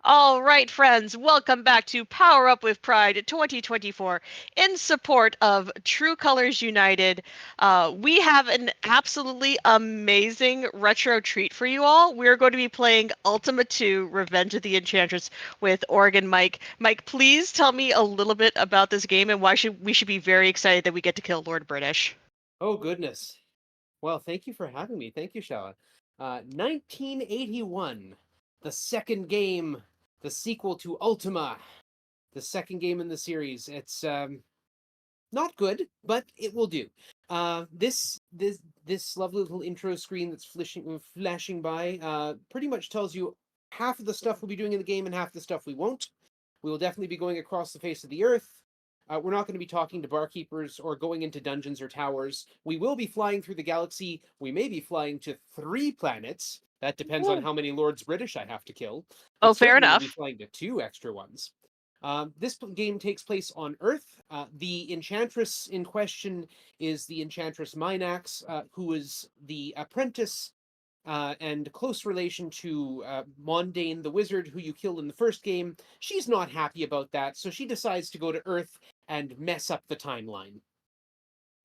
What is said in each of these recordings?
All right, friends, welcome back to Power Up with Pride 2024 in support of True Colors United. We have an absolutely amazing retro treat for you all. We're going to be playing Ultima II Revenge of the Enchantress with organMike. Mike, please tell me a little bit about this game and why we should be very excited that we get to kill Lord British. Oh, goodness. Well, thank you for having me. Thank you, Shala. 1981, the second game, the sequel to Ultima, the second game in the series. It's not good, but it will do. This lovely little intro screen that's flashing by pretty much tells you half of the stuff we'll be doing in the game and half the stuff we won't. We will definitely be going across the face of the earth. We're not going to be talking to barkeepers or going into dungeons or towers. We will be flying through the galaxy. We may be flying to 3 planets. That depends on Ooh. how many Lords British I have to kill. Oh, But fair certainly we'll be enough. flying to 2 extra ones. This game takes place on Earth. The Enchantress in question is the Enchantress Minax, who is the apprentice and close relation to Mondane the Wizard, who you killed in the first game. She's not happy about that, so she decides to go to Earth and mess up the timeline.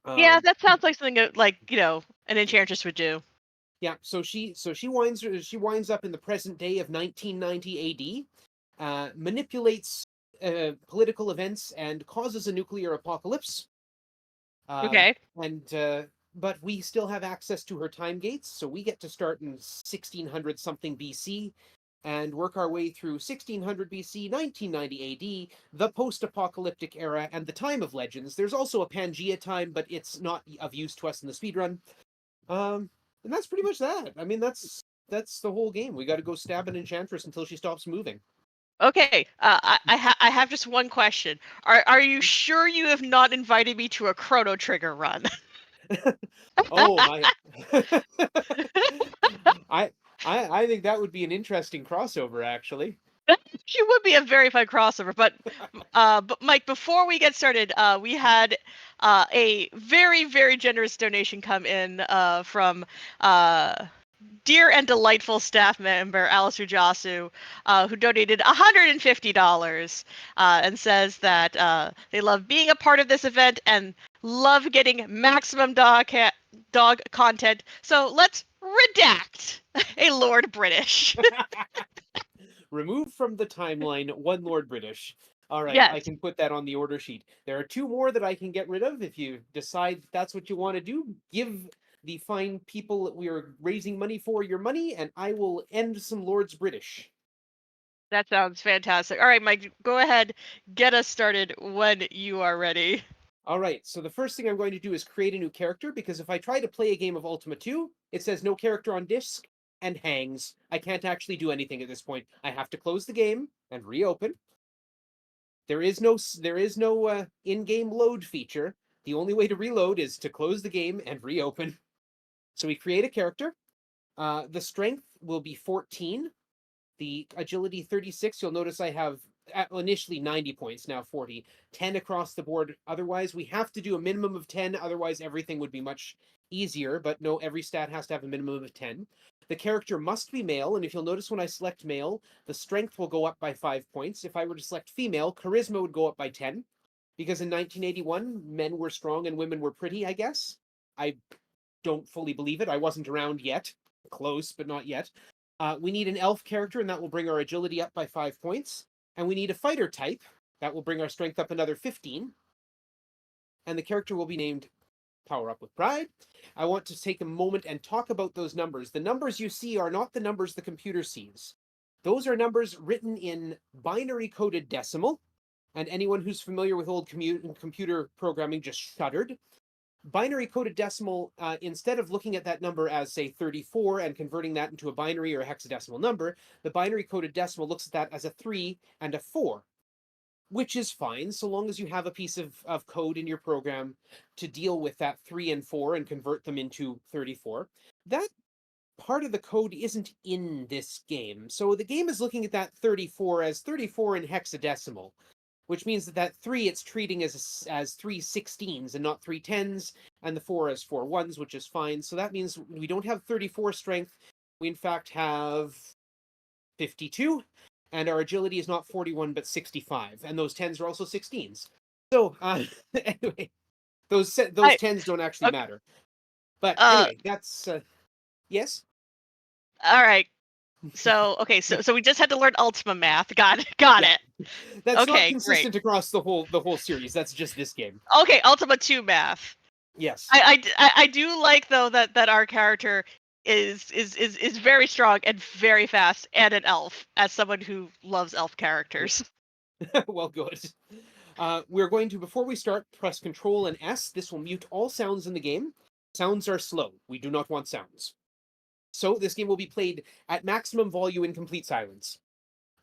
Yeah, Um, that sounds like something an Enchantress would do. yeah, so she winds up in the present day of 1990 AD, manipulates political events and causes a nuclear apocalypse. Um, Okay. and but we still have access to her time gates, so we get to start in 1600 something BC and work our way through 1600 BC, 1990 AD, the post-apocalyptic era, and the time of legends. There's also a Pangea time, but it's not of use to us in the speedrun. And that's pretty much that. I mean, that's the whole game. We got to go stab an enchantress until she stops moving. Okay, I have just one question. Are you sure you have not invited me to a Chrono Trigger run? Oh, I, I think that would be an interesting crossover, actually. She would be a very fun crossover, but Mike, before we get started, we had a very generous donation come in from dear and delightful staff member Alice Ujasu, who donated $150 and says that they love being a part of this event and love getting maximum dog content. So let's redact a Lord British. Remove from the timeline one Lord British. All right, I Yes. can put that on the order sheet. There are 2 more that I can get rid of if you decide that's what you want to do. Give the fine people that we are raising money for your money, and I will end some Lords British. That sounds fantastic. All right, Mike, go ahead, get us started when you are ready. All right, so the first thing I'm going to do is create a new character, because if I try to play a game of Ultima 2, it says no character on disk and hangs. I can't actually do anything at this point. I have to close the game and reopen. There is no in-game load feature. The only way to reload is to close the game and reopen. So we create a character. The strength will be 14. The agility 36. You'll notice I have initially 90 points, now 40. 10 across the board. Otherwise, we have to do a minimum of 10. Otherwise, everything would be much easier. But no, every stat has to have a minimum of 10. The character must be male, and if you'll notice when I select male, the strength will go up by 5 points. If I were to select female, charisma would go up by 10. Because in 1981, men were strong and women were pretty, I guess. I don't fully believe it. I wasn't around yet. Close, but not yet. We need an elf character, and that will bring our agility up by 5 points. And we need a fighter type. That will bring our strength up another 15. And the character will be named Power Up with Pride. I want to take a moment and talk about those numbers. The numbers you see are not the numbers the computer sees. Those are numbers written in binary coded decimal. And anyone who's familiar with old computer programming just shuddered. Binary coded decimal, instead of looking at that number as, say, 34 and converting that into a binary or a hexadecimal number, the binary coded decimal looks at that as a 3 and a 4, which is fine so long as you have a piece of code in your program to deal with that 3 and 4 and convert them into 34. That part of the code isn't in this game. So the game is looking at that 34 as 34 in hexadecimal, which means that 3 it's treating as 3 16s and not 3 10s, and the 4 as 4 1s, which is fine. So that means we don't have 34 strength. We in fact have 52. and our agility is not 41 but 65, and those 10s are also 16s. So anyway, those I 10s don't actually okay, matter. But uh anyway, that's yes. all right. So okay, so we just had to learn Ultima math. Got it. Got Yeah, it. that's not Okay, great. consistent across the whole series. That's just this game. Okay, Ultima 2 math. Yes. I do like though that our character is very strong and very fast and an elf as someone who loves elf characters. Well, good. We're going to, before we start, press Control and S. This will mute all sounds in the game. Sounds are slow. We do not want sounds. So this game will be played at maximum volume in complete silence.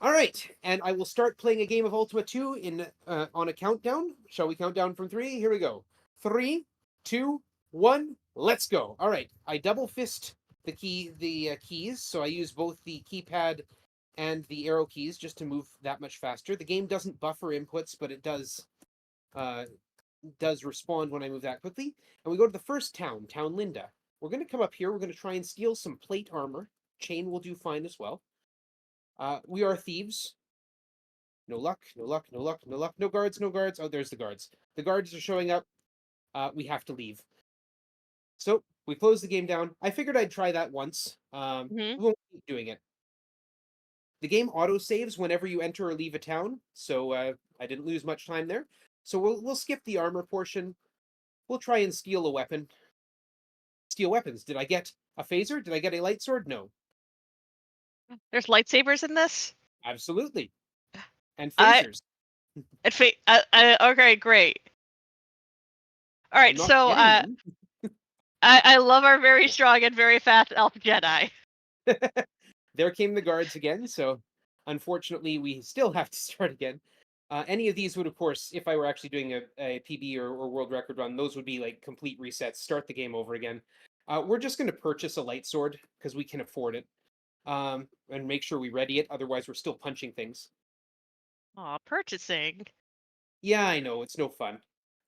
All right, and I will start playing a game of Ultima 2 in on a countdown. Shall we count down from 3? Here we go. 3, 2, 1. Let's go. All right, I double fist the keys, so I use both the keypad and the arrow keys just to move that much faster. The game doesn't buffer inputs, but it uh, does respond when I move that quickly. And we go to the first town, Town Linda. We're going to come up here. We're going to try and steal some plate armor. Chain will do fine as well. We are thieves. No luck, no luck, no luck, no luck. No guards, no guards. Oh, there's the guards. The guards are showing up. We have to leave. So we close the game down. I figured I'd try that once. Hmm. We won't keep doing it. The game auto saves whenever you enter or leave a town, so I didn't lose much time there. So we'll skip the armor portion. We'll try and steal a weapon. Steal weapons. Did I get a phaser? Did I get a light sword? No. There's lightsabers in this. Absolutely. And I phasers. okay, great. All I'm right, not so getting them. I love our very strong and very fast elf Jedi. There came the guards again, so unfortunately we still have to start again. Any of these would, of course, if I were actually doing a PB or world record run, those would be like complete resets, start the game over again. We're just going to purchase a light sword because we can afford it, and make sure we ready it. Otherwise, we're still punching things. Aw, purchasing. Yeah, I know, it's no fun.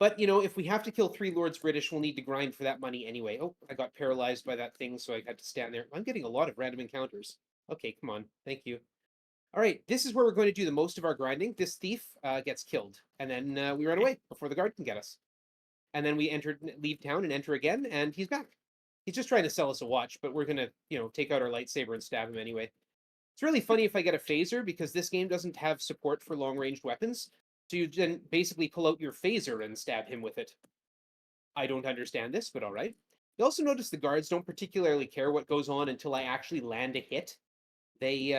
But, if we have to kill 3 Lords British, we'll need to grind for that money anyway. Oh, I got paralyzed by that thing, so I had to stand there. I'm getting a lot of random encounters. Okay, come on. Thank you. All right, this is where we're going to do the most of our grinding. This thief gets killed, and then we run away before the guard can get us. And then we leave town and enter again, and he's back. He's just trying to sell us a watch, but we're gonna, take out our lightsaber and stab him anyway. It's really funny if I get a phaser because this game doesn't have support for long-ranged weapons. So you then basically pull out your phaser and stab him with it. I don't understand this, but all right. You also notice the guards don't particularly care what goes on until I actually land a hit. They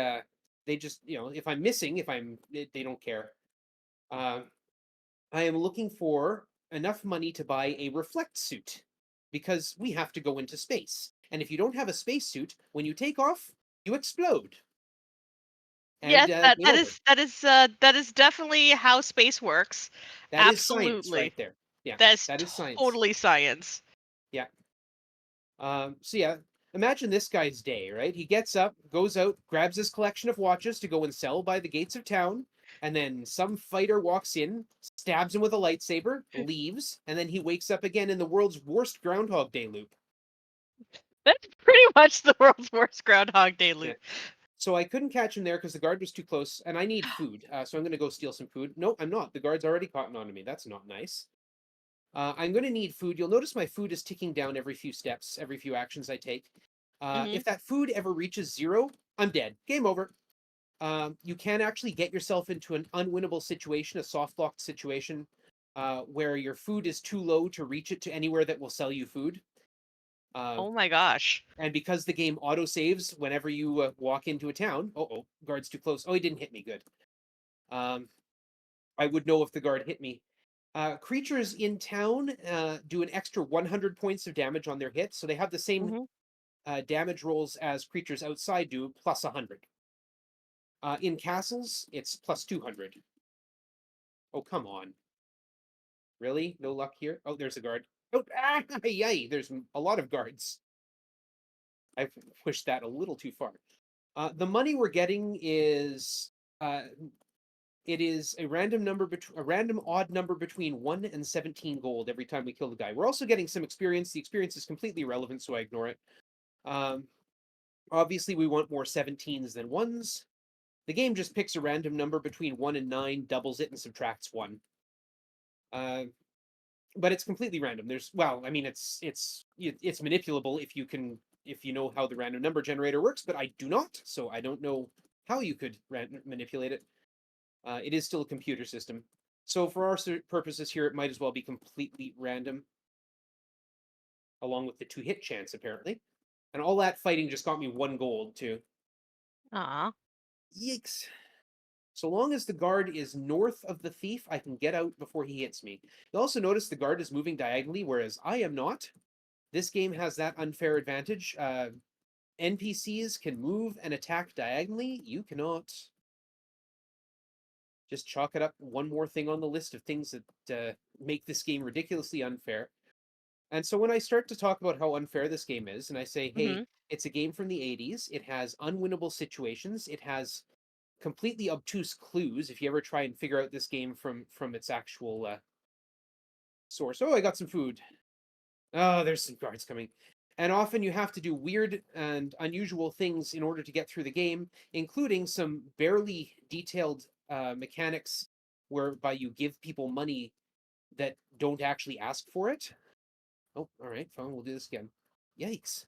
just, if I'm missing, if I'm they don't care. Uh, I am looking for enough money to buy a reflect suit because we have to go into space. And if you don't have a spacesuit, when you take off, you explode. And Yes, that game that over. is that is that is definitely how space works. That is science right Absolutely. there. Yeah, That's that is science. totally science. Yeah. So yeah, imagine this guy's day, right? He gets up, goes out, grabs his collection of watches to go and sell by the gates of town, and then some fighter walks in, stabs him with a lightsaber, leaves, and then he wakes up again in the world's worst Groundhog Day loop. That's pretty much the world's worst Groundhog Day Yeah. loop. So I couldn't catch him there because the guard was too close, and I need food. So I'm going to go steal some food. No, I'm not. The guard's already caught on to me. That's not nice. I'm going to need food. You'll notice my food is ticking down every few steps, every few actions I take. Hmm. If that food ever reaches 0, I'm dead. Game over. You can actually get yourself into an unwinnable situation, a soft locked situation, where your food is too low to reach it to anywhere that will sell you food. Uh, Oh my gosh. and because the game auto saves whenever you walk into a town, guard's too close. Oh, he didn't hit me. Good. Um, I would know if the guard hit me. Creatures in town do an extra 100 points of damage on their hit, so they have the same Hmm. damage rolls as creatures outside do, plus 100. In castles, it's plus 200. Oh, come on. Really? No luck here? Oh, there's a guard. Oh, yay! There's a lot of guards. I've pushed that a little too far. The money we're getting is uh, it is a random number a random odd number between 1 and 17 gold every time we kill the guy. We're also getting some experience. The experience is completely irrelevant, so I ignore it. Um, Obviously, we want more 17s than 1s. The game just picks a random number between 1 and 9, doubles it, and subtracts 1. Uh, but it's completely random. Well, I mean, it's manipulable if you know how the random number generator works, but I do not, so I don't know how you could manipulate it. It is still a computer system. So for our purposes here, it might as well be completely random, along with the 2-hit chance, apparently. And all that fighting just got me 1 gold, too. Aw. Yikes. So long as the guard is north of the thief, I can get out before he hits me. You'll also notice the guard is moving diagonally, whereas I am not. This game has that unfair advantage. NPCs can move and attack diagonally. You cannot. Just chalk it up one more thing on the list of things that make this game ridiculously unfair. And so when I start to talk about how unfair this game is, and I say, hey, Mm-hmm. it's a game from the 80s, it has unwinnable situations, it has completely obtuse clues if you ever try and figure out this game from its actual source. Oh, I got some food. Oh, there's some guards coming. And often you have to do weird and unusual things in order to get through the game, including some barely detailed mechanics whereby you give people money that don't actually ask for it. Oh, all right, fine, we'll do this again. Yikes.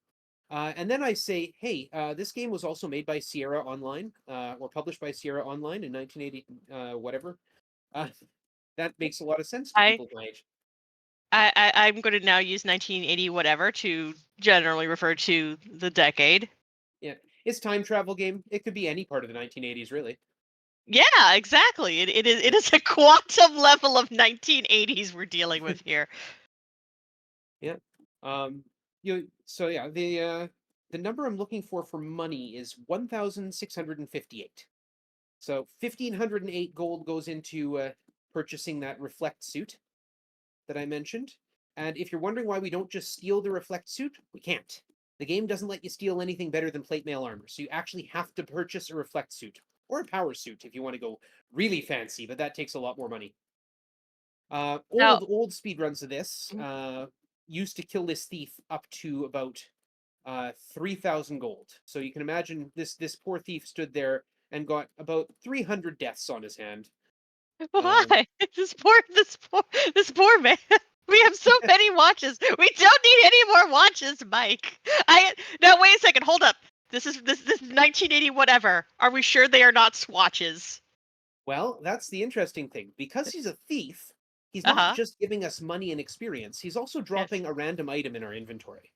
And then I say, hey, this game was also made by Sierra Online, or published by Sierra Online in 1980, whatever. Uh, that makes a lot of sense to I, people my age. I'm going to now use 1980 whatever to generally refer to the decade. Yeah, it's time travel game. It could be any part of the 1980s, really. Yeah, exactly. It is a quantum level of 1980s we're dealing with here. Yeah. Um. So yeah, the number I'm looking for money is 1,658. So 1,508 gold goes into purchasing that reflect suit that I mentioned. And if you're wondering why we don't just steal the reflect suit, we can't. The game doesn't let you steal anything better than plate mail armor, so you actually have to purchase a reflect suit or a power suit if you want to go really fancy, but that takes a lot more money. Now, Old speedruns of this mhm. used to kill this thief up to about 3,000 gold. So you can imagine this poor thief stood there and got about 300 deaths on his hand. Um, Why? This poor man. We have so many watches. We don't need any more watches, Mike. I Now wait a second. Hold up. This is 1980 whatever. Are we sure they are not swatches? Well, that's the interesting thing. Because he's a thief, he's not Uh-huh. just giving us money and experience, he's also Yes. dropping a random item in our inventory.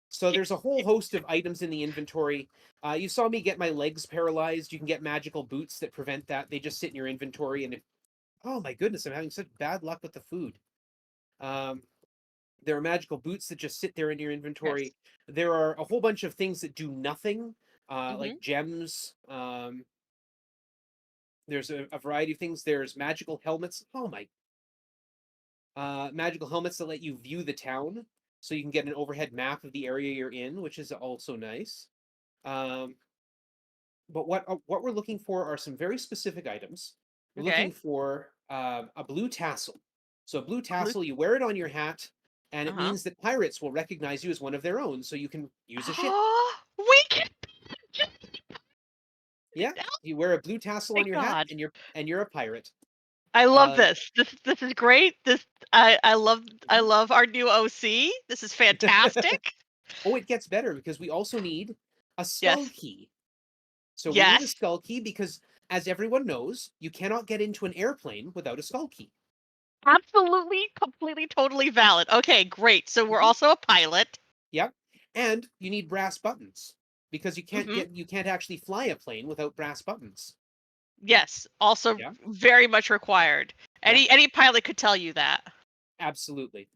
So there's a whole host of items in the inventory. You saw me get my legs paralyzed. You can get magical boots that prevent that. They just sit in your inventory. And if, oh my goodness, I'm having such bad luck with the food. Um, there are magical boots that just sit there in your Yes. inventory. There are a whole bunch of things that do nothing, Mm-hmm. like gems. There's a variety of things. There's magical helmets. Oh my magical helmets that let you view the town, so you can get an overhead map of the area you're in, which is also nice. Um, but what we're looking for are some very specific items. We're looking Okay. for a blue tassel. So a blue Blue. tassel, you wear it on your hat, and it Uh-huh. means that pirates will recognize you as one of their own, so you can use a ship. Oh, we can. Yeah, you wear a blue tassel on Thank your hat, God. and you're a pirate. I love Um, this. This is great. I love our new OC. This is fantastic. oh, it gets better because we also need a skull Yes. key. So we need a Yes. skull key because, as everyone knows, you cannot get into an airplane without a skull key. Absolutely, completely, totally valid. Okay, great. So we're Mhm. also a pilot. Yep. And you need brass buttons because Hmm. you can't actually fly a plane without brass buttons. Yes, also Yeah. very much required. Yeah. Any pilot could tell you that. Absolutely.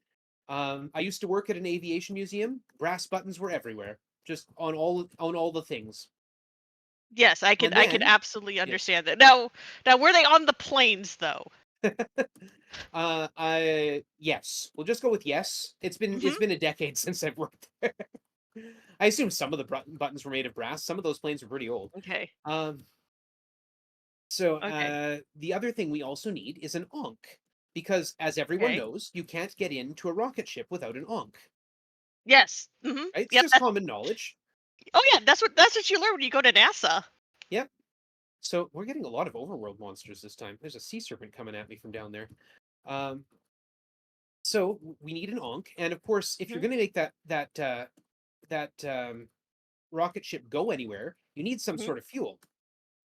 I used to work at an aviation museum. Brass buttons were everywhere, just on all the things. Yes, And I can then, absolutely yeah, understand that. Now were they on the planes though? I yes, we'll just go with yes. Hmm. It's been a decade since I've worked there. I assume some of the buttons were made of brass. Some of those planes were pretty old. Okay. Um, so Okay. the other thing we also need is an onk, because as everyone Okay. knows, you can't get into a rocket ship without an onk. Yes. Hmm. Right? It's Yep. just common knowledge. Oh yeah, that's what you learn when you go to NASA. Yep. So we're getting a lot of overworld monsters this time. There's a sea serpent coming at me from down there. Um, so we need an Ankh, and of course, if you're Mhm. going to make that rocket ship go anywhere, you need some Mhm. sort of fuel.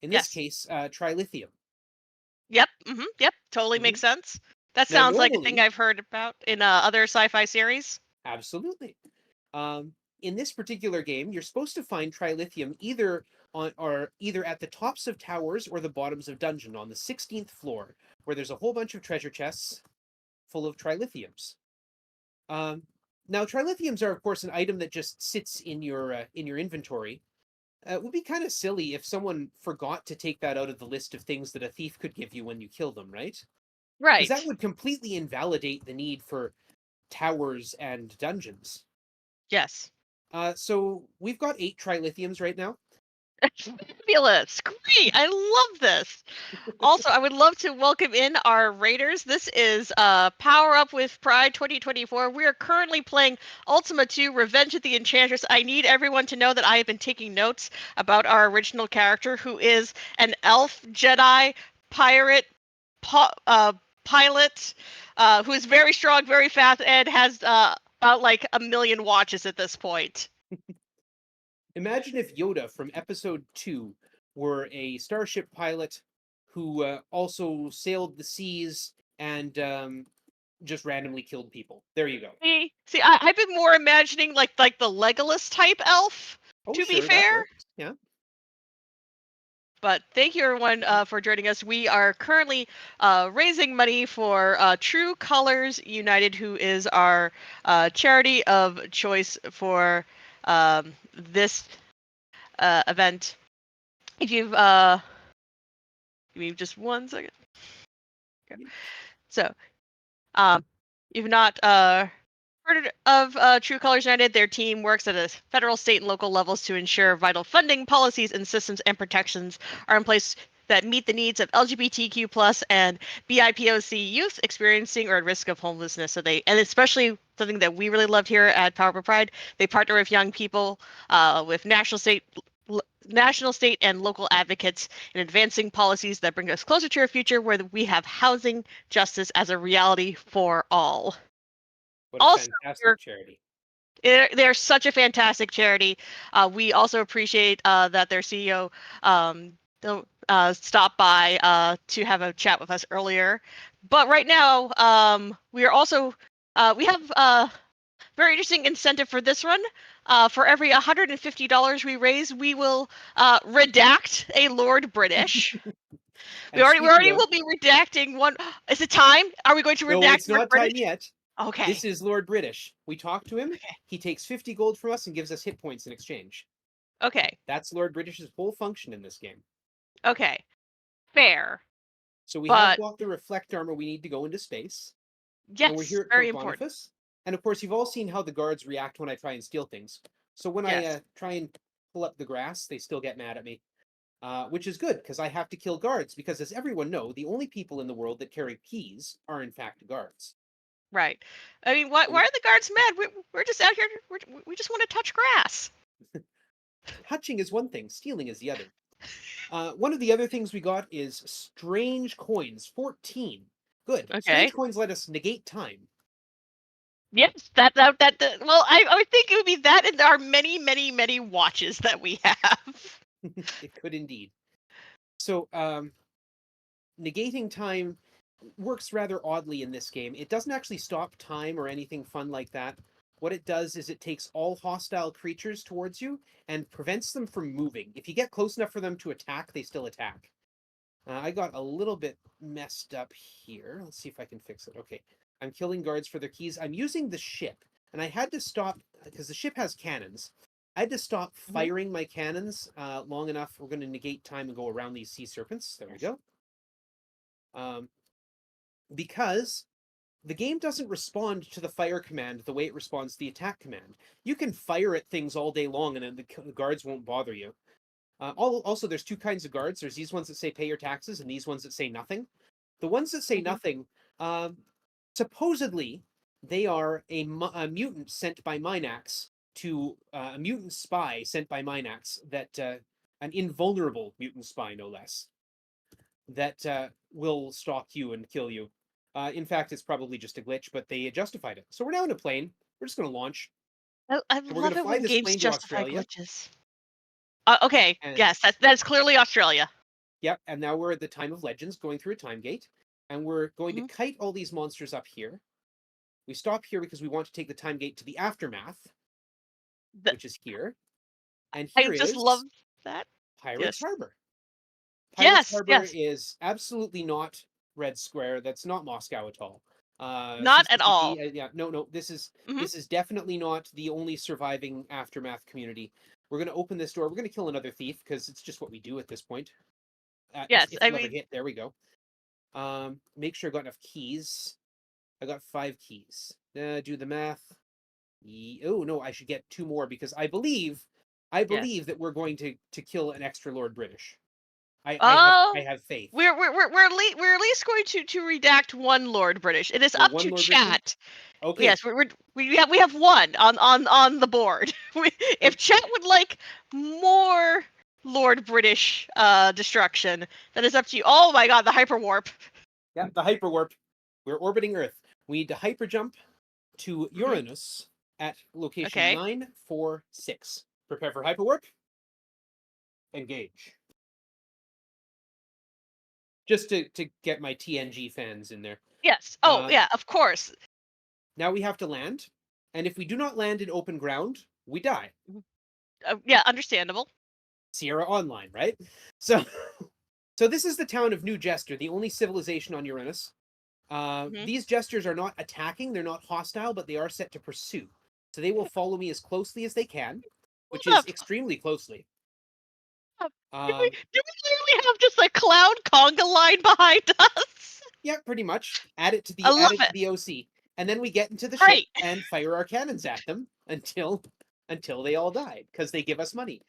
In this Yes. case, trilithium. Yep. Yep. Totally Hmm. makes sense. That Now, sounds like a thing normally, I've heard about in other sci-fi series. absolutely. Um, in this particular game, you're supposed to find trilithium either at the tops of towers or the bottoms of dungeon on the 16th floor, where there's a whole bunch of treasure chests full of trilithiums. Um, now, trilithiums are, of course, an item that just sits in your inventory. It would be kind of silly if someone forgot to take that out of the list of things that a thief could give you when you kill them, right? Because that Right. would completely invalidate the need for towers and dungeons. Yes. So we've got 8 trilithiums right now. Fabulous. Great. I love this. Also, I would love to welcome in our raiders. This is Power Up with Pride 2024. We are currently playing Ultima II Revenge of the Enchantress. I need everyone to know that I have been taking notes about our original character, who is an elf Jedi pirate pilot who is very strong, very fast, and has about like a million watches at this point. Imagine if Yoda from Episode 2 were a starship pilot who also sailed the seas and just randomly killed people. There you go. See, I've been more imagining like the Legolas type elf. Oh, To be sure, that fair, works. Yeah. but thank you everyone for joining us. We are currently raising money for True Colors United, who is our charity of choice for this event. If you've give me just 1 second. Okay. So, you've not heard of True Colors United. Their team works at a federal, state, and local levels to ensure vital funding, policies, and systems and protections are in place that meet the needs of LGBTQ plus and BIPOC youth experiencing or at risk of homelessness. So they, and especially something that we really loved here at Power for Pride, they partner with young people, with national, state, and local advocates in advancing policies that bring us closer to a future where we have housing justice as a reality for all. What a Also, fantastic we're charity. they're such a fantastic charity. We also appreciate that their CEO stopped by to have a chat with us earlier. But right now, we are also we have a very interesting incentive for this run. For every $150 we raise, we will redact a Lord British. We And already speaking of, will be redacting one. Is it time? Are we going to no, redact it's Lord not British? time yet. This Okay. is Lord British. We talk to him. Okay. He takes 50 gold from us and gives us hit points in exchange. Okay. That's Lord British's whole function in this game. Okay. Fair. So we have But got the reflect armor we need to go into space, and we're yes, here at very Port important. Boniface. And of course, you've all seen how the guards react when I try and steal things. So when I Yes. try and pull up the grass, they still get mad at me, which is good because I have to kill guards. Because as everyone know, the only people in the world that carry keys are in fact guards. Right. I mean, why And are the guards mad? We're just out here. We just want to touch grass. touching is one thing, stealing is the other. One of the other things we got is strange coins, 14. Good. Okay. Strange coins let us negate time. Yes. Well, I would think it would be that and our many, many, many watches that we have. It could indeed. So, negating time works rather oddly in this game. It doesn't actually stop time or anything fun like that. What it does is it takes all hostile creatures towards you and prevents them from moving. If you get close enough for them to attack, they still attack. I got a little bit messed up here. Let's see if I can fix it. Okay. I'm killing guards for their keys. I'm using the ship, and I had to stop because the ship has cannons. I had to stop Mhm. firing my cannons long enough. We're going to negate time and go around these sea serpents. There we Yes. go. Um, because the game doesn't respond to the fire command the way it responds to the attack command. You can fire at things all day long, and the guards won't bother you. Also, there's two kinds of guards. There's these ones that say pay your taxes, and these ones that say nothing. The ones that say Mhm. nothing, supposedly, they are a mutant sent by Minax to a mutant spy sent by Minax that an invulnerable mutant spy, no less. that will stalk you and kill you. In fact, it's probably just a glitch, but they justified it. So we're now in a plane. We're just going to launch, I and we're going love to it fly when this games plane to justify Australia. glitches. Okay, And yes, that's clearly Australia. yep, and now we're at the time of legends, going through a time gate, and we're going to Mhm. kite all these monsters up here. We stop here because we want to take the time gate to the aftermath, The, which is here. And I here just love is that. Pirates Yes, Harbor. Pirates yes, Harbor yes. is absolutely not Red Square. That's not Moscow at all. Not at all. CCTV, yeah, no. Hmm. This is definitely not the only surviving aftermath community. We're gonna open this door. We're gonna kill another thief because it's just what we do at this point. Yes, If I you ever mean, hit, there we go. Make sure I got enough keys. I got 5 keys. Do the math. Oh no, I should get 2 more because I yes. believe that we're going to kill an extra Lord British. I Oh, have faith. we're at least going to redact one Lord British. It is We're up one to Lord British in. chat. Okay. Yes, we have one on the board. If chat would like more Lord British destruction, that is up to you. Oh my God, the hyperwarp. Yeah, the hyperwarp. We're orbiting Earth. We need to hyperjump to Hmm. Uranus at location Okay. 946. Prepare for hyperwarp. Engage. Just to get my TNG fans in there. Yes. Oh Uh, yeah, of course. Now we have to land, and if we do not land in open ground, we die. Yeah, understandable. Sierra Online, right? So, so this is the town of New Jester, the only civilization on Uranus. Hmm. These jesters are not attacking, they're not hostile, but they are set to pursue. So they will follow me as closely as they can, which Hold is up. extremely closely. Hold up. Um, Do we literally have just a cloud conga line behind us? yeah, pretty much. I Add love it to it. the OC, and then we get into the ship Great. and fire our cannons at them until they all die because they give us money.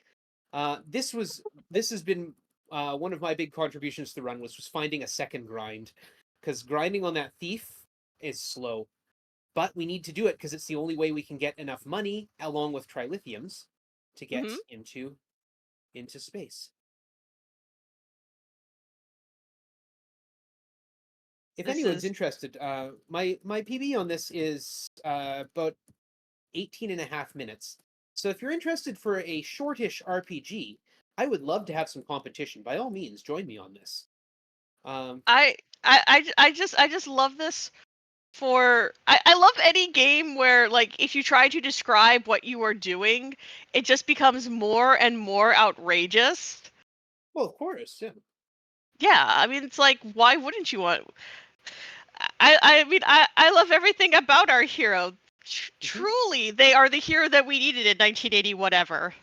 This has been one of my big contributions to the run was finding a second grind because grinding on that thief is slow, but we need to do it because it's the only way we can get enough money along with trilithiums to get Hmm. into space. If This anyone's is. interested, my PB on this is about 18 and a half minutes. So if you're interested for a shortish RPG, I would love to have some competition. By all means, join me on this. Um, I I just love this for I love any game where like if you try to describe what you are doing, it just becomes more and more outrageous. well, of course, yeah. Yeah, I mean it's like why wouldn't you want I mean I love everything about our hero. Hmm. Truly, they are the hero that we needed in 1980 whatever.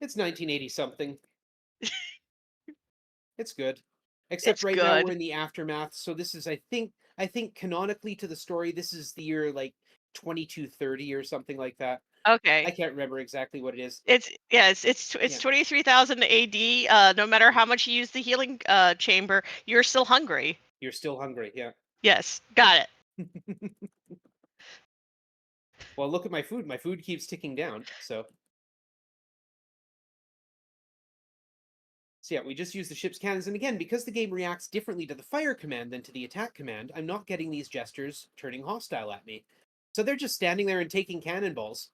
It's 1980 something. It's good. Except It's right now we're good. in the aftermath, so this is I think canonically to the story, this is the year like 2230 or something like that. I Okay. can't remember exactly what it is. It's yeah, it's Yeah, 23,000 AD. No matter how much you use the healing chamber, you're still hungry. you're still hungry. Yeah. Yes, got it. Well, look at my food. My food keeps ticking down. So yeah, we just use the ship's cannons, and again, because the game reacts differently to the fire command than to the attack command, I'm not getting these gestures turning hostile at me. So they're just standing there and taking cannonballs.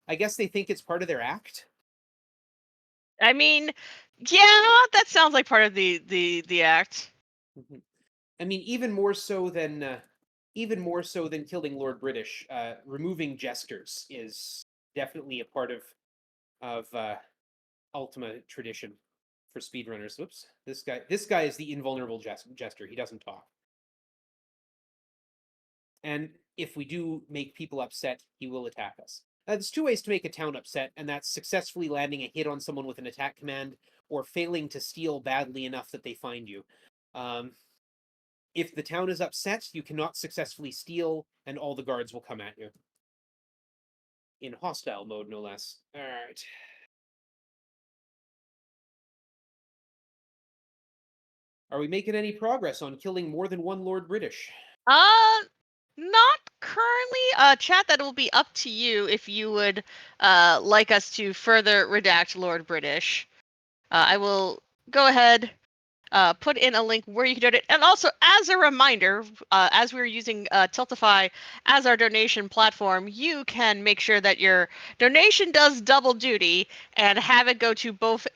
I guess they think it's part of their act. I mean, yeah, that sounds like part of the act. Mhm. I mean, even more so than killing Lord British. Removing jesters is definitely a part of Ultima tradition for speedrunners. Whoops, this guy is the invulnerable jester. He doesn't talk, and if we do make people upset, he will attack us. There's 2 ways to make a town upset, and that's successfully landing a hit on someone with an attack command, or failing to steal badly enough that they find you. Um, if the town is upset, you cannot successfully steal, and all the guards will come at you. In hostile mode, no less. Alright. Are we making any progress on killing more than one Lord British? Uh, not currently. Chat, that will be up to you if you would like us to further redact Lord British. I will go ahead put in a link where you can donate. And also, as a reminder, as we're using Tiltify as our donation platform, you can make sure that your donation does double duty and have it go to both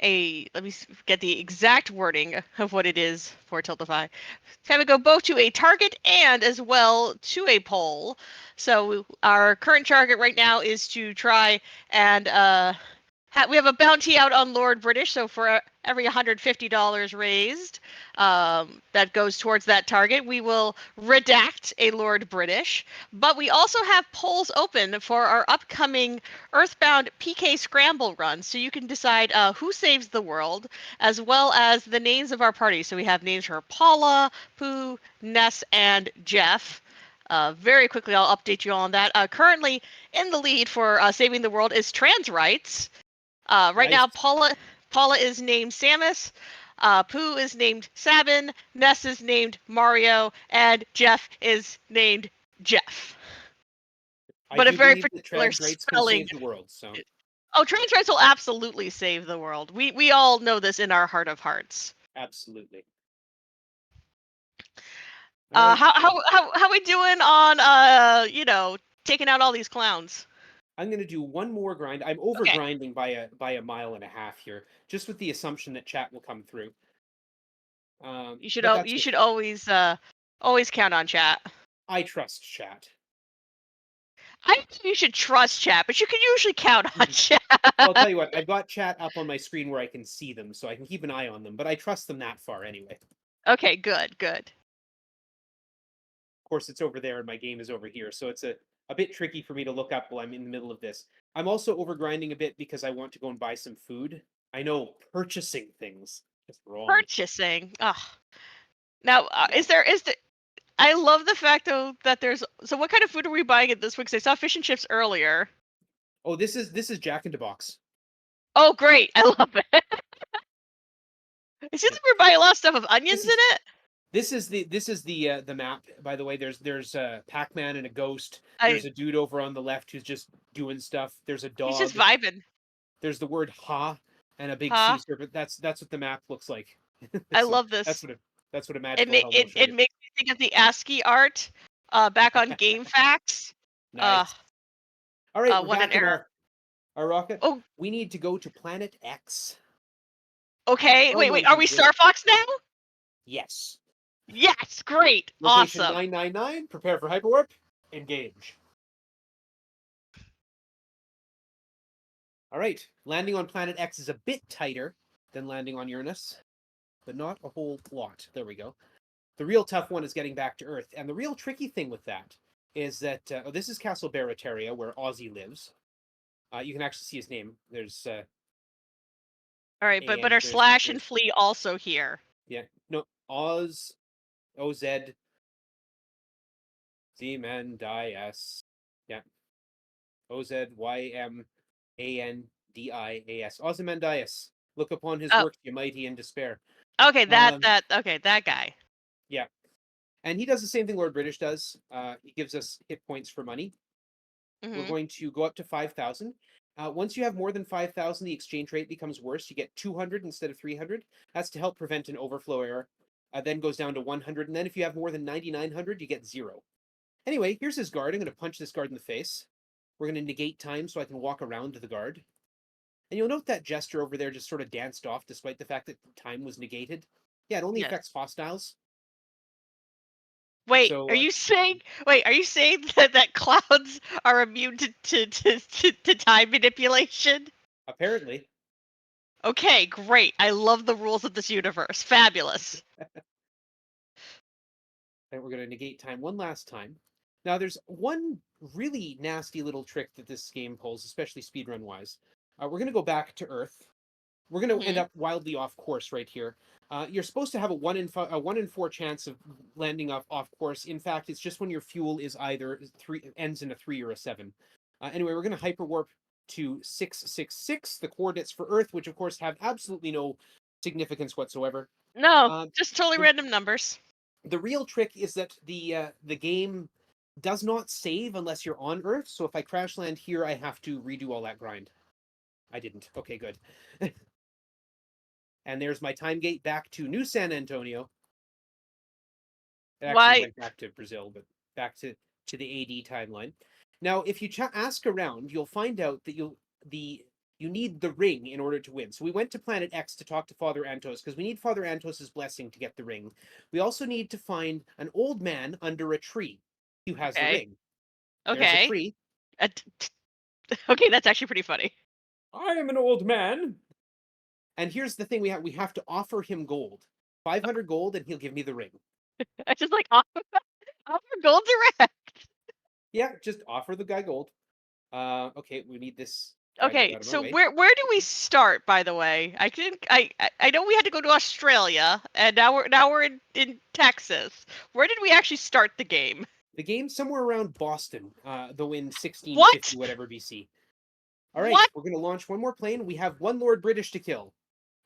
let me get the exact wording of what it is for Tiltify. Have it go both to a target and as well to a poll. So our current target right now is to try and we have a bounty out on Lord British, so for every $150 raised that goes towards that target, we will redact a Lord British. But we also have polls open for our upcoming Earthbound PK Scramble run, so you can decide who saves the world, as well as the names of our party. So we have names for Paula, Pooh, Ness, and Jeff. Very quickly, I'll update you all on that. Currently, in the lead for saving the world is Trans Rights. Right Nice. now, Paula is named Samus. Pooh is named Sabin. Ness is named Mario, and Jeff is named Jeff. I But a do very believe that particular trans rights can spelling. save the world. So Oh, trans rights will absolutely save the world. We all know this in our heart of hearts. absolutely. All right. How we doing on taking out all these clowns? I'm gonna do one more grind. I'm over Okay, grinding by a mile and a half here, just with the assumption that chat will come through. But that's you should okay. always count on chat. I trust chat. I think you should trust chat, but you can usually count on chat. Well, I'll tell you what, I've got chat up on my screen where I can see them, so I can keep an eye on them, but I trust them that far anyway. Okay, good. Of course, it's over there and my game is over here, so it's a bit tricky for me to look up while I'm in the middle of this. I'm also over grinding a bit because I want to go and buy some food. I know purchasing things is wrong. Purchasing. Ugh. Now, Yeah. is there? I love the fact though that there's. So, what kind of food are we buying it this week? 'Cause I saw fish and chips earlier. Oh, this is Jack in the Box. Oh, great! I love it. It seems Yeah. like we're buying a lot of stuff with This onions in is it. this is the map, by the way. There's Pac-Man and a ghost. There's I a dude over on the left who's just doing stuff. There's a He's just dog. vibing, There's the word ha and a big sea huh? serpent. That's what the map looks like. I So love this. that's what a It magical ma- helmet will show it you. makes me think of the ASCII art, back on GameFAQs. Uh, Nice. All right, we're what an back in error. our rocket. Oh, We need to go to Planet X. okay. Oh Wait. no, Are we we did. Star Fox now? Yes. Yes, great, Location awesome. 999. Prepare for hyperwarp. Engage. All right. Landing on Planet X is a bit tighter than landing on Uranus, but not a whole lot. There we go. The real tough one is getting back to Earth, and the real tricky thing with that is that this is Castle Barataria, where Ozzy lives. You can actually see his name. All right, but And our slash and there's flee also here. yeah, no, OZ Zimandias. Yeah, OZYMANDIAS. Ozymandias. Look upon his Oh, work, ye mighty in despair. okay, Um, that guy. yeah, and he does the same thing Lord British does. He gives us hit points for money. We're Mm-hmm. going to go up to 5,000. Once you have more than 5,000, the exchange rate becomes worse. You get 200 instead of 300. That's to help prevent an overflow error. Then goes down to 100. And then if you have more than 9,900, you get 0. Anyway, here's his guard. I'm going to punch this guard in the face. We're going to negate time so I can walk around to the guard. And you'll note that gesture over there just sort of danced off despite the fact that time was negated. Yeah, it only Yeah. affects hostiles. Wait, So are you saying? Wait, are you saying that clouds are immune to time manipulation? apparently, Okay, great. I love the rules of this universe. Fabulous. and we're going to negate time one last time. Now, there's one really nasty little trick that this game pulls, especially speedrun wise. We're going to go back to Earth. We're going to end Mm-hmm. up wildly off course right here. You're supposed to have a 1 in 4 chance of landing off course. In fact, it's just when your fuel is either ends in a 3 or a 7. Anyway, we're going to hyperwarp to 666, the coordinates for Earth, which of course have absolutely no significance whatsoever. No, Um, just totally the random numbers. the real trick is that the game does not save unless you're on Earth. So if I crash land here, I have to redo all that grind. I didn't. Okay, good. And there's my time gate back to New San Antonio. It actually Why? went back to Brazil, but back to the AD timeline. Now, if you ask around, you'll find out that you need the ring in order to win. So we went to Planet X to talk to Father Antos because we need Father Antos's blessing to get the ring. We also need to find an old man under a tree who has the Okay. ring. There's a Okay. tree. Okay, that's actually pretty funny. I am an old man. And here's the thing: we have to offer him gold, 500 gold, and he'll give me the ring. I just like offer gold direct. Yeah, just offer the guy gold. Okay, we need this guy to get Okay, out of my so way. where do we start? By the way, I know we had to go to Australia, and now we're in Texas. Where did we actually start the game? The game's somewhere around Boston, though in What? 1650 whatever BC. All right, What? we're gonna launch one more plane. We have one Lord British to kill.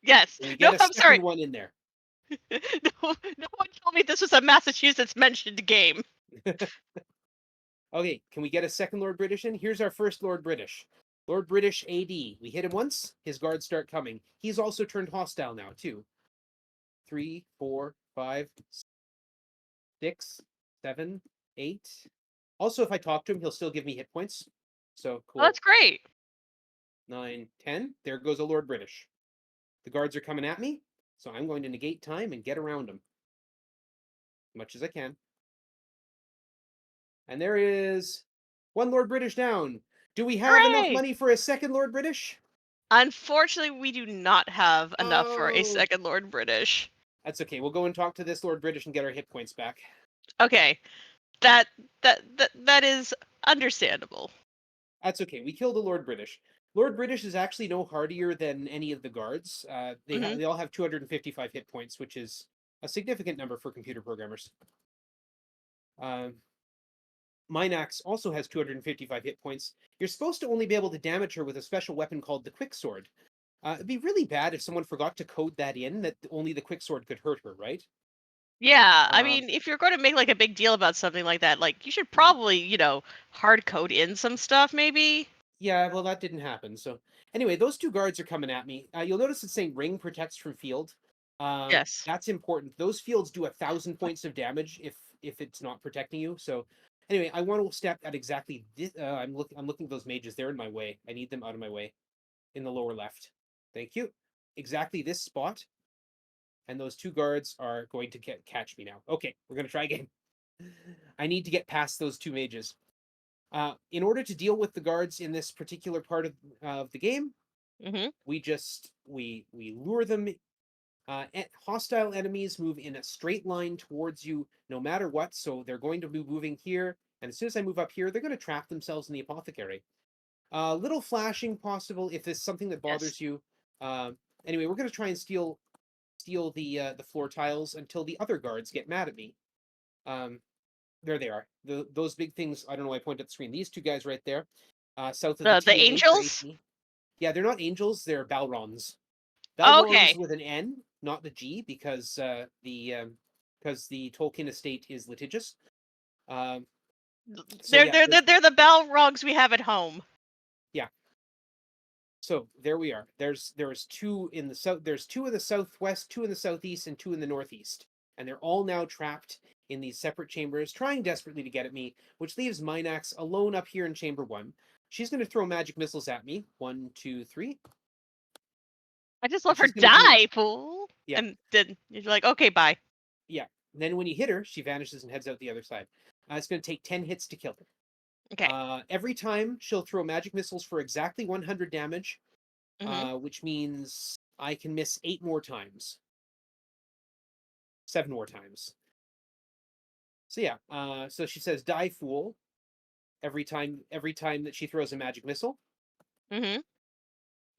Yes. Can we No, get a I'm sorry. second one in there? No, no one told me this was a Massachusetts mentioned game. Okay, can we get a second Lord British in? Here's our first Lord British. Lord British AD. We hit him once, his guards start coming. He's also turned hostile now, too. 3, 4, 5, 6, 7, 8. Also, if I talk to him, he'll still give me hit points. So Oh, cool. that's great. 9, 10. There goes a Lord British. The guards are coming at me, so I'm going to negate time and get around them as much as I can. And there is one Lord British down. Do we have enough Hooray! money for a second Lord British? Unfortunately, we do not have enough for a Oh, second Lord British. that's okay. We'll go and talk to this Lord British and get our hit points back. Okay, that that is understandable. That's okay. We killed a Lord British. Lord British is actually no hardier than any of the guards. Hmm. They all have 255 hit points, which is a significant number for computer programmers. Uh, Minax also has 255 hit points. You're supposed to only be able to damage her with a special weapon called the Quick Sword. It'd be really bad if someone forgot to code that in, that only the Quick Sword could hurt her, right? Yeah, I Um, mean, if you're going to make like a big deal about something like that, like you should mhm. probably, hard code in some stuff, maybe. Yeah, well, that didn't happen. So, anyway, those two guards are coming at me. You'll notice it's saying ring protects from field. Yes. That's important. Those fields do 1,000 points of damage if it's not protecting you. So, anyway, I want to step at exactly this. I'm looking at those mages. They're in my way. I need them out of my way in the lower left. Thank you. Exactly this spot. And those two guards are going to catch me now. Okay, we're gonna try again. I need to get past those two mages. In order to deal with the guards in this particular part of the game, Hmm. we lure them. Hostile enemies move in a straight line towards you, no matter what. So they're going to be moving here, and as soon as I move up here, they're going to trap themselves in the apothecary. Little flashing possible if there's something that Yes. bothers you. Uh, anyway, we're going to try and steal the floor tiles until the other guards get mad at me. Um, there they are. Those big things. I don't know why I point at the screen. These two guys right there, south of the The 2 and 8 or angels. 8E. Yeah, they're not angels. They're Balrons. Oh, Balrons okay. with an N, not the G, because the Tolkien estate is litigious. Um, so They're yeah, they're they're, there's they're the Balrogs we have at home. yeah. So there we are. There's two in the south. There's two in the southwest, two in the southeast, and two in the northeast, and they're all now trapped in these separate chambers, trying desperately to get at me, which leaves Minax alone up here in chamber one. She's going to throw magic missiles at me. 1, 2, 3, I just and let her she's going to do die, fool. yeah, And then you're like, okay, bye. yeah. And then when you hit her, she vanishes and heads out the other side. It's going to take 10 hits to kill her. Okay. Every time she'll throw magic missiles for exactly 100 damage, Hmm. which means I can miss 8 more times, 7 more times. So yeah, so she says "die fool" every time that she throws a magic missile. Hmm.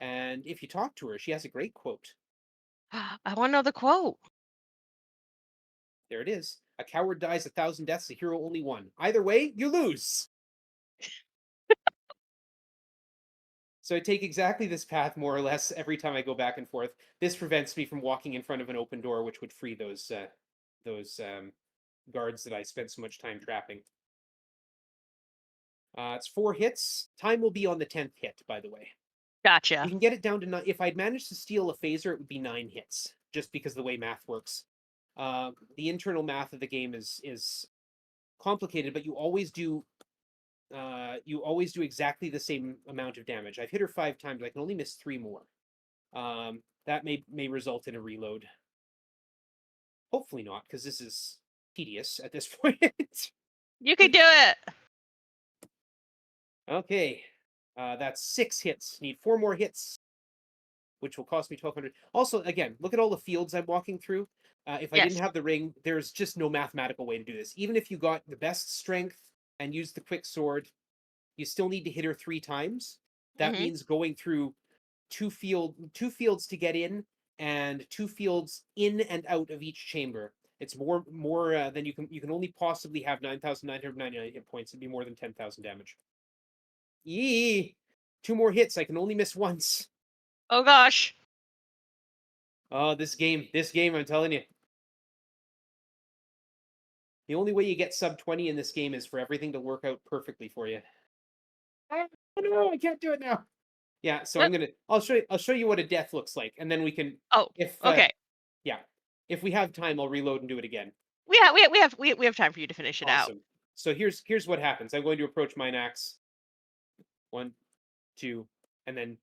And if you talk to her, she has a great quote. I want to know the quote. There it is: "A coward dies 1,000 deaths, a hero only one. Either way, you lose." So I take exactly this path more or less every time I go back and forth. This prevents me from walking in front of an open door, which would free those guards that I spent so much time trapping. It's 4 hits. Time will be on the 10th hit, by the way. Gotcha. You can get it down to 9. If I'd managed to steal a phaser, it would be 9 hits, just because of the way math works. The internal math of the game is complicated, but you always do exactly the same amount of damage. I've hit her 5 times. I can only miss 3 more. That may result in a reload. Hopefully not, because this is tedious at this point. You can do it. Okay, that's 6 hits. Need 4 more hits, which will cost me 1,200. Also, again, look at all the fields I'm walking through. If I didn't Yes. have the ring, there's just no mathematical way to do this. Even if you got the best strength and used the quick sword, you still need to hit her 3 times. That Mm-hmm. means going through two fields to get in, and 2 fields in and out of each chamber. It's more than you can only possibly have 9,999 hit points. It'd be more than 10,000 damage. Yee! 2 more hits. I can only miss once. Oh gosh. Oh, this game, I'm telling you. The only way you get sub 20 in this game is for everything to work out perfectly for you. Oh no, I can't do it now. Yeah, so I'll show you what a death looks like, and then we can, Oh, if okay. yeah, if we have time, I'll reload and do it again. We have time for you to finish it out. Awesome. So here's what happens. I'm going to approach mine axe. 1, 2, and then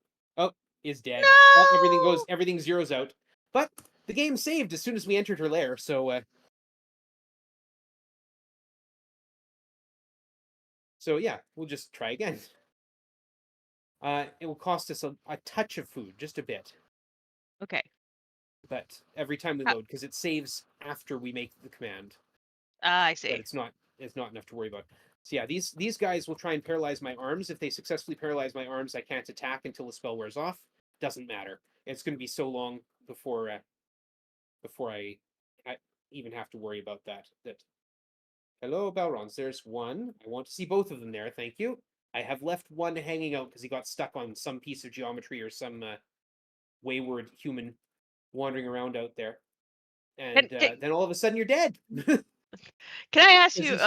is dead. Oh, No. everything zeroes out. But the game saved as soon as we entered her lair. So yeah, we'll just try again. It will cost us a touch of food, just a bit, Okay. but every time we load, because it saves after we make the command. I But see. it's not enough to worry about. So yeah, these guys will try and paralyze my arms. If they successfully paralyze my arms, I can't attack until the spell wears off. Doesn't matter. It's going to be so long before I even have to worry about that. Hello, Balrons. There's one. I want to see both of them there. Thank you. I have left one hanging out because he got stuck on some piece of geometry or some wayward human wandering around out there. Can, And can, then all of a sudden you're dead. can I ask This you? is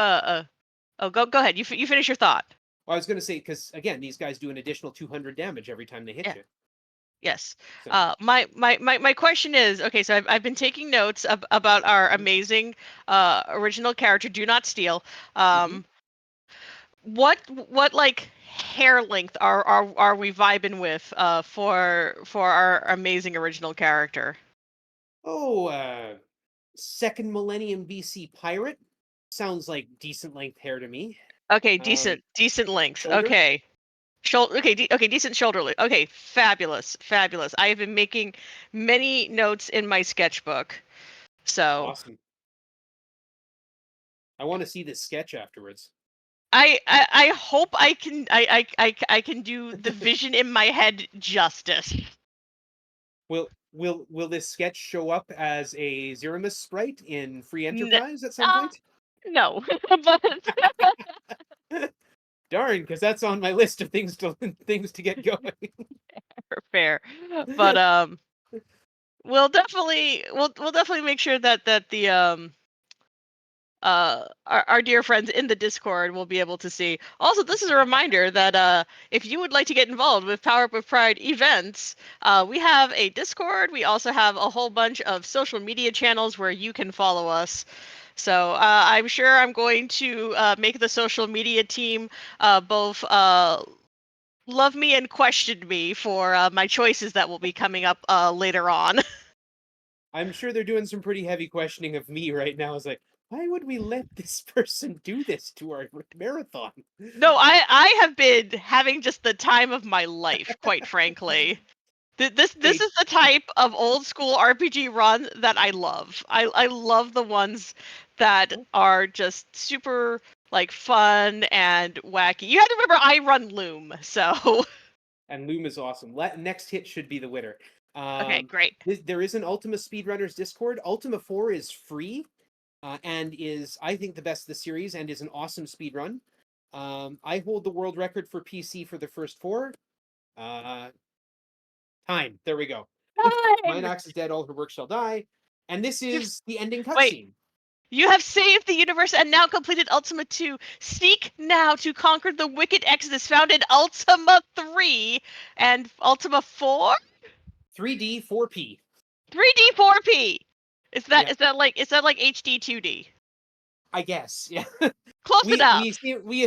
Oh, go ahead. You finish your thought. well, I was going to say, because again, these guys do an additional 200 damage every time they hit Yeah. you. Yes. So, My question is, okay, so I've been taking notes about our mhm, amazing original character. Do not steal. mhm. Um, what like hair length are we vibing with for our amazing original character? Oh, second millennium BC pirate sounds like decent length hair to me. Okay, Um, decent length. shoulder. Okay. Shoulder, okay, okay, decent shoulder length. Okay, fabulous, fabulous. I have been making many notes in my sketchbook. So Awesome. I want to see this sketch afterwards. I hope I can do the vision in my head justice. Will this sketch show up as a Zeramus sprite in free N- enterprise at some point? no, but Darn, because that's on my list of things to get going. fair. But we'll definitely make sure that the our dear friends in the Discord will be able to see. Also, this is a reminder that if you would like to get involved with Power Up with Pride events, we have a Discord. We also have a whole bunch of social media channels where you can follow us. So I'm sure I'm going to make the social media team both love me and question me for my choices that will be coming up later on. I'm sure they're doing some pretty heavy questioning of me right now. It's like, why would we let this person do this to our marathon? No, I have been having just the time of my life, quite frankly. This Hey, is the type of old school RPG run that I love. I love the ones that are just super like fun and wacky. You have to remember I run Loom, so and Loom is awesome. Next hit should be the winner. okay, great. There is an Ultima Speedrunners Discord. Ultima 4 is free and is, I think, the best of the series and is an awesome speed run. I hold the world record for PC for the first 4. Uh, Time. There we go. Mine Time. axe is dead, all her work shall die. And this You've is the ending wait, cutscene. You have saved the universe and now completed Ultima 2. Seek now to conquer the wicked Exodus found in Ultima 3 and Ultima 4? 3D 4P. 3D 4P. Is that Yeah, is that like is that like HD 2D? I guess. Yeah. Close we enough. we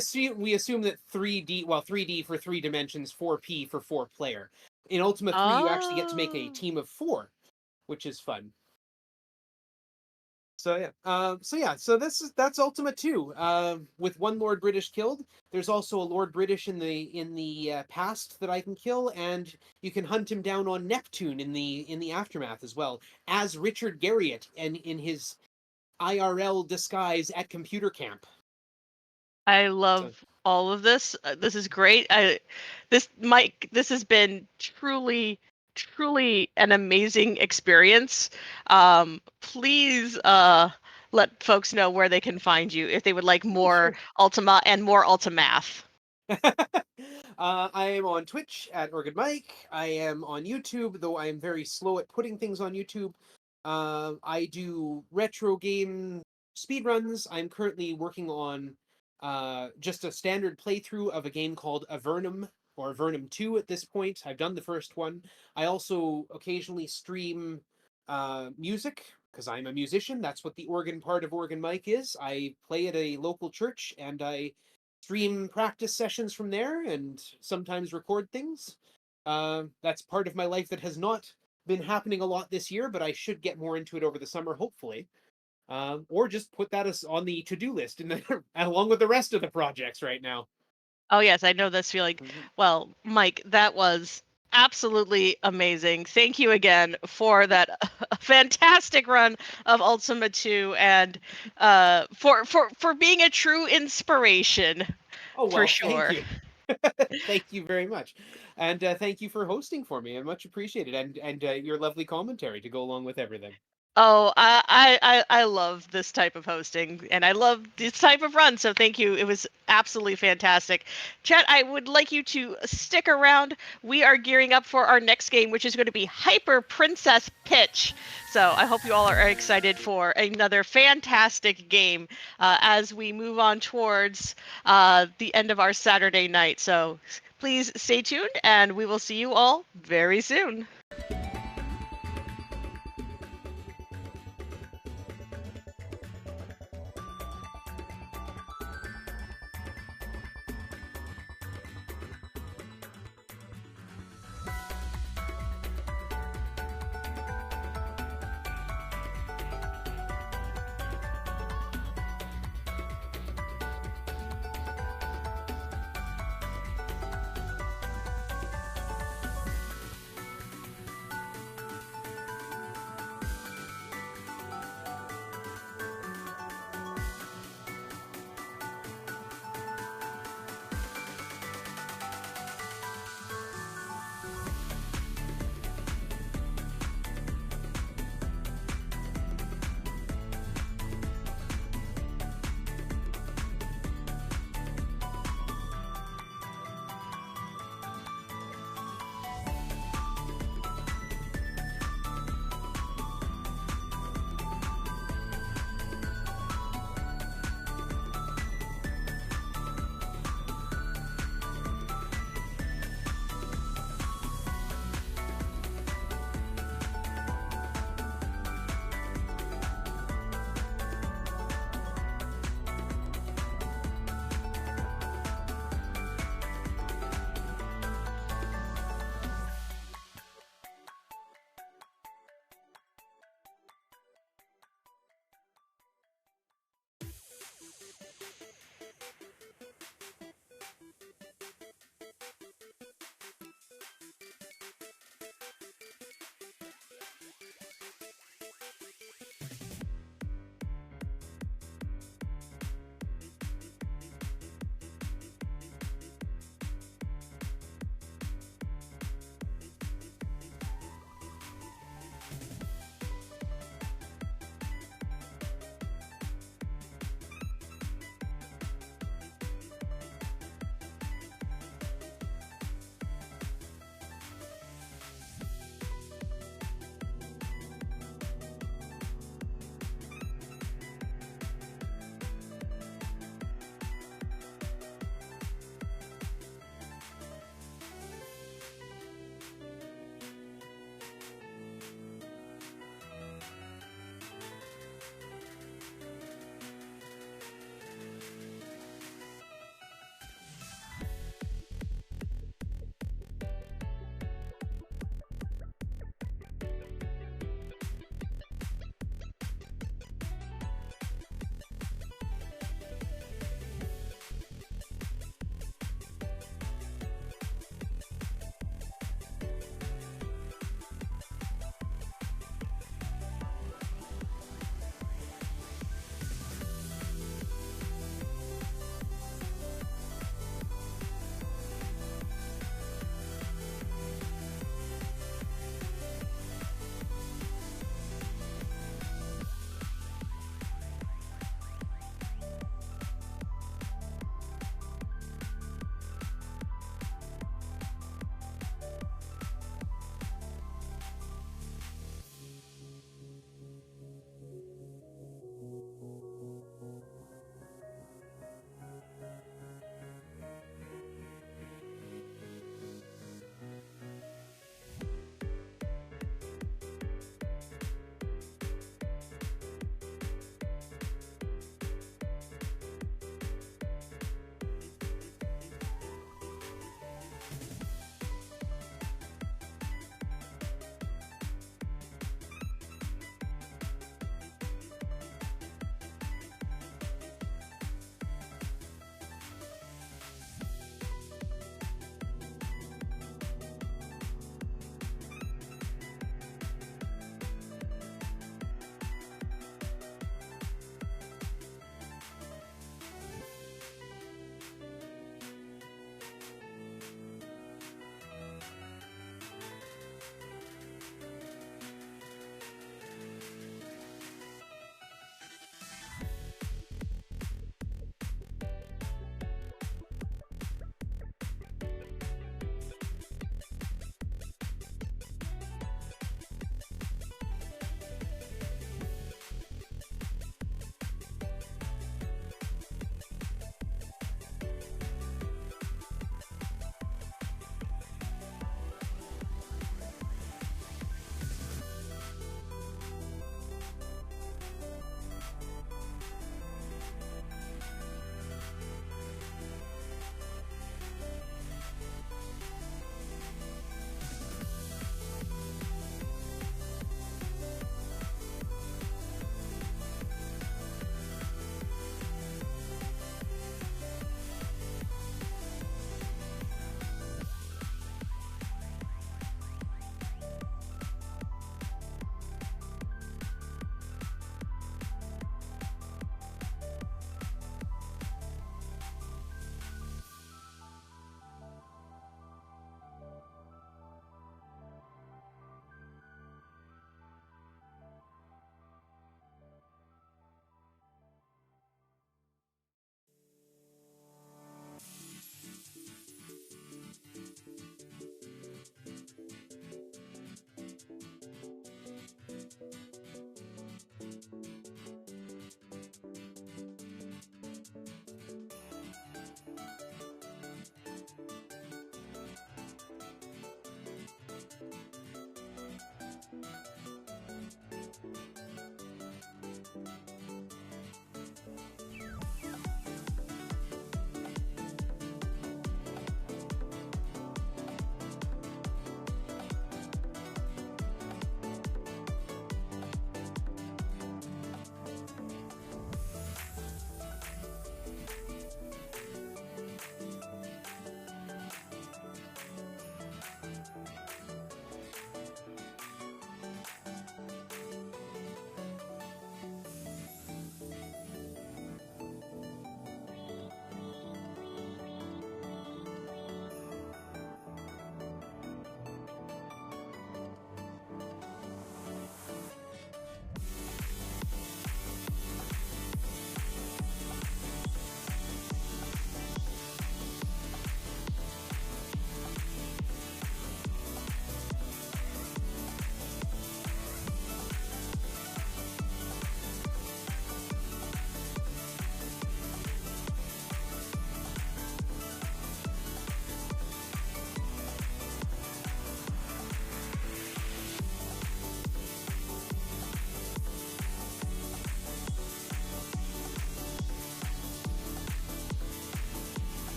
see- we assume that 3D, well, 3D for 3 dimensions, 4P for 4 player. In Ultima 3 you actually get to make a Oh. team of 4, which is fun. So yeah, that's Ultima 2. With one Lord British killed, there's also a Lord British in the past that I can kill, and you can hunt him down on Neptune in the aftermath as well, as Richard Garriott and in his IRL disguise at computer camp. I So love all of this. This is great. This Mike, this has been truly, truly an amazing experience. Please, let folks know where they can find you if they would like oh, more sure. Ultima and more Ultimath. I am on Twitch at organMike. I am on YouTube, though I am very slow at putting things on YouTube. I do retro game speedruns. I'm currently working on just a standard playthrough of a game called Avernum, or Avernum 2 at this point. I've done the first one. I also occasionally stream music because I'm a musician. That's what the organ part of organMike is. I play at a local church and I stream practice sessions from there and sometimes record things. That's part of my life that has not been happening a lot this year, but I should get more into it over the summer, hopefully. Or just put that as on the to-do list and along with the rest of the projects right now. Oh yes, I know this feeling. Mhm. Well, Mike, that was absolutely amazing. Thank you again for that fantastic run of Ultima 2 and for being a true inspiration Oh for well, thank sure. you. Thank you very much, and thank you for hosting for me. I much appreciate it, and your lovely commentary to go along with everything. Oh, I love this type of hosting and I love this type of run. So thank you. It was absolutely fantastic. Chat, I would like you to stick around. We are gearing up for our next game, which is going to be Hyper Princess Pitch. So I hope you all are excited for another fantastic game as we move on towards the end of our Saturday night. So please stay tuned and we will see you all very soon.